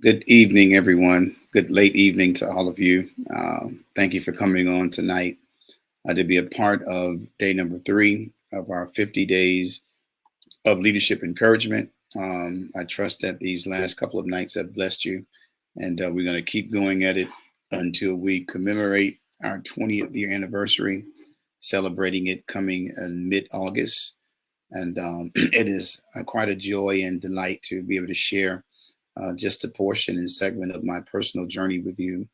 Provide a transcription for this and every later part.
Good evening, everyone. Good late evening to all of you. Thank you for coming on tonight to be a part of day number three of our 50 days of leadership encouragement. I trust that these last couple of nights have blessed you, and we're going to keep going at it until we commemorate our 20th year anniversary, celebrating it coming in mid August. And it is quite a joy and delight to be able to share just a portion and segment of my personal journey with you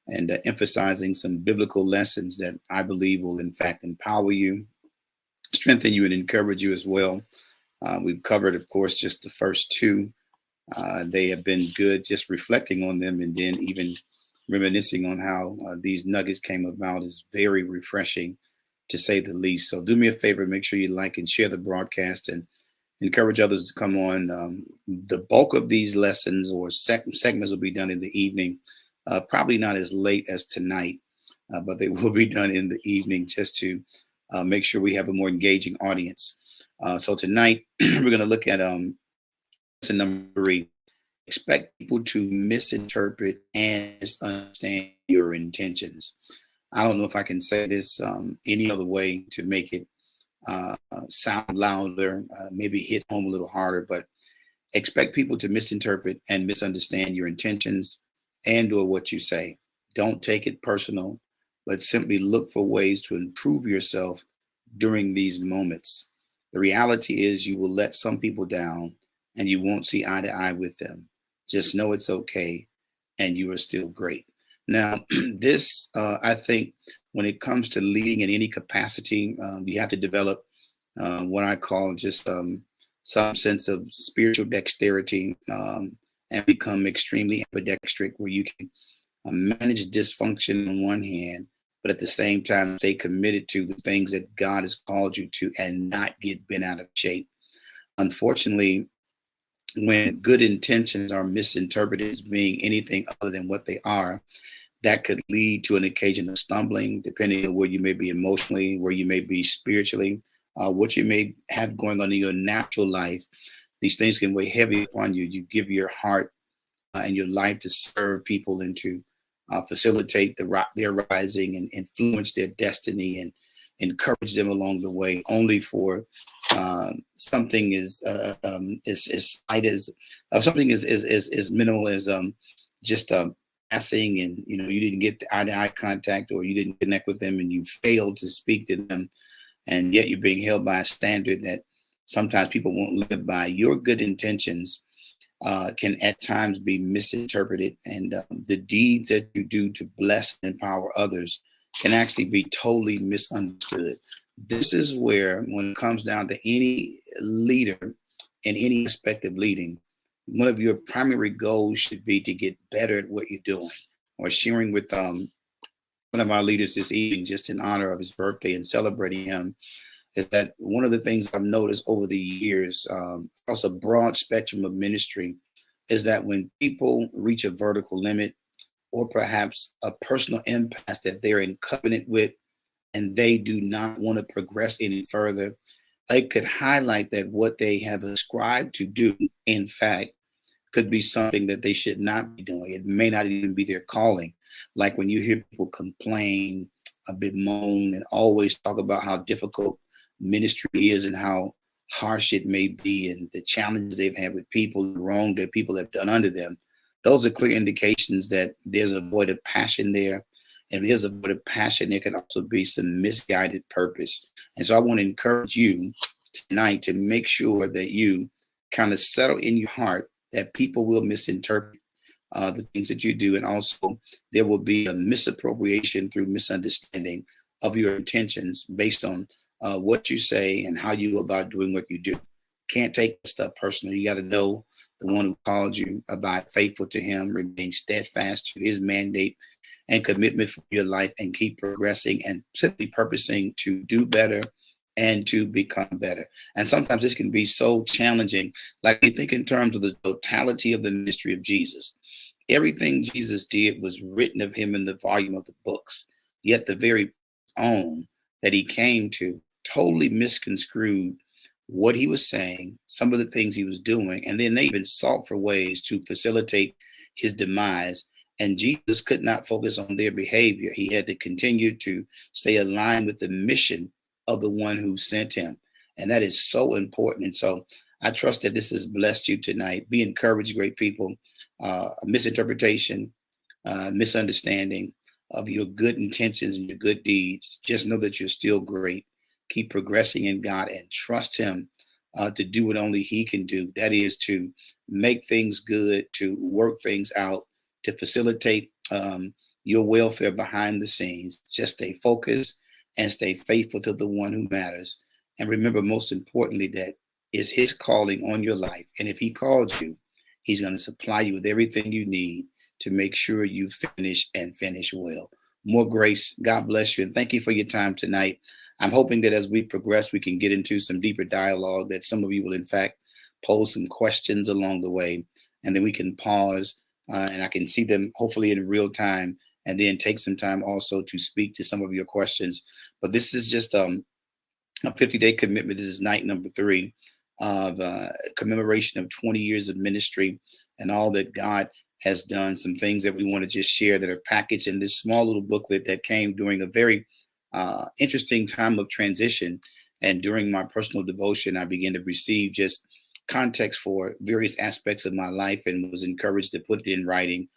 and emphasizing some biblical lessons that I believe will, in fact, empower you, strengthen you, and encourage you as well. We've covered, of course, just the first two. They have been good, just reflecting on them and then even reminiscing on how these nuggets came about is very refreshing to say the least. So do me a favor, make sure you like and share the broadcast and encourage others to come on. The bulk of these lessons or segments will be done in the evening, probably not as late as tonight, but they will be done in the evening just to make sure we have a more engaging audience. So tonight we're going to look at lesson number three. Expect people to misinterpret and misunderstand your intentions. I don't know if I can say this any other way to make it uh, sound louder, maybe hit home a little harder, but expect people to misinterpret and misunderstand your intentions and or what you say. Don't take it personal, but simply look for ways to improve yourself during these moments. The reality is you will let some people down and you won't see eye to eye with them. Just know it's okay and you are still great. Now, this, I think, when it comes to leading in any capacity, you have to develop what I call just some sense of spiritual dexterity and become extremely ambidextric, where you can manage dysfunction on one hand, but at the same time stay committed to the things that God has called you to and not get bent out of shape. Unfortunately, when good intentions are misinterpreted as being anything other than what they are, that could lead to an occasion of stumbling, depending on where you may be emotionally, where you may be spiritually, what you may have going on in your natural life. These things can weigh heavy upon you. You give your heart and your life to serve people and to facilitate their rising and influence their destiny and encourage them along the way, only for something as slight as something as minimal as just passing, and you didn't get the eye to eye contact, or you didn't connect with them and you failed to speak to them, and yet you're being held by a standard that sometimes people won't live by. Your good intentions can at times be misinterpreted, and the deeds that you do to bless and empower others can actually be totally misunderstood. This is where, when it comes down to any leader in any aspect of leading, one of your primary goals should be to get better at what you're doing. Or sharing with one of our leaders this evening, just in honor of his birthday and celebrating him, is that one of the things I've noticed over the years, across a broad spectrum of ministry, is that when people reach a vertical limit or perhaps a personal impasse that they're in covenant with and they do not want to progress any further, they could highlight that what they have ascribed to do, in fact, could be something that they should not be doing. It may not even be their calling. Like when you hear people complain, a bit moan, and always talk about how difficult ministry is and how harsh it may be and the challenges they've had with people, the wrong that people have done under them. Those are clear indications that there's a void of passion there. And if there's a void of passion, there can also be some misguided purpose. And so I want to encourage you tonight to make sure that you kind of settle in your heart that people will misinterpret the things that you do, and also there will be a misappropriation through misunderstanding of your intentions based on what you say and how you go about doing what you do. Can't take stuff personally. You got to know the one who called you, abide faithful to him, remain steadfast to his mandate and commitment for your life, and keep progressing and simply purposing to do better and to become better. And sometimes this can be so challenging. Like, you think in terms of the totality of the ministry of Jesus. Everything Jesus did was written of him in the volume of the books. Yet the very own that he came to totally misconstrued what he was saying, some of the things he was doing, and then they even sought for ways to facilitate his demise. And Jesus could not focus on their behavior. He had to continue to stay aligned with the mission of the one who sent him. And that is so important. And so I trust that this has blessed you tonight. Be encouraged, great people. A misinterpretation, misunderstanding of your good intentions and your good deeds. Just know that you're still great. Keep progressing in God and trust him to do what only he can do. That is to make things good, to work things out, to facilitate your welfare behind the scenes. Just stay focused and stay faithful to the one who matters. And remember, most importantly, that is his calling on your life. And if he called you, he's going to supply you with everything you need to make sure you finish and finish well. More grace. God bless you. And thank you for your time tonight. I'm hoping that as we progress, we can get into some deeper dialogue, that some of you will, in fact, pose some questions along the way. And then we can pause and I can see them hopefully in real time, and then take some time also to speak to some of your questions. But this is just a 50-day commitment. This is night number 3 of commemoration of 20 years of ministry and all that God has done. Some things that we want to just share that are packaged in this small little booklet that came during a very interesting time of transition. And during my personal devotion, I began to receive just context for various aspects of my life and was encouraged to put it in writing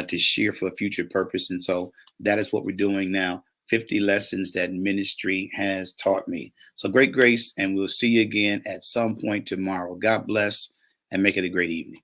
to share for a future purpose. And so that is what we're doing now. 50 lessons that ministry has taught me. So great grace, and we'll see you again at some point tomorrow. God bless and make it a great evening.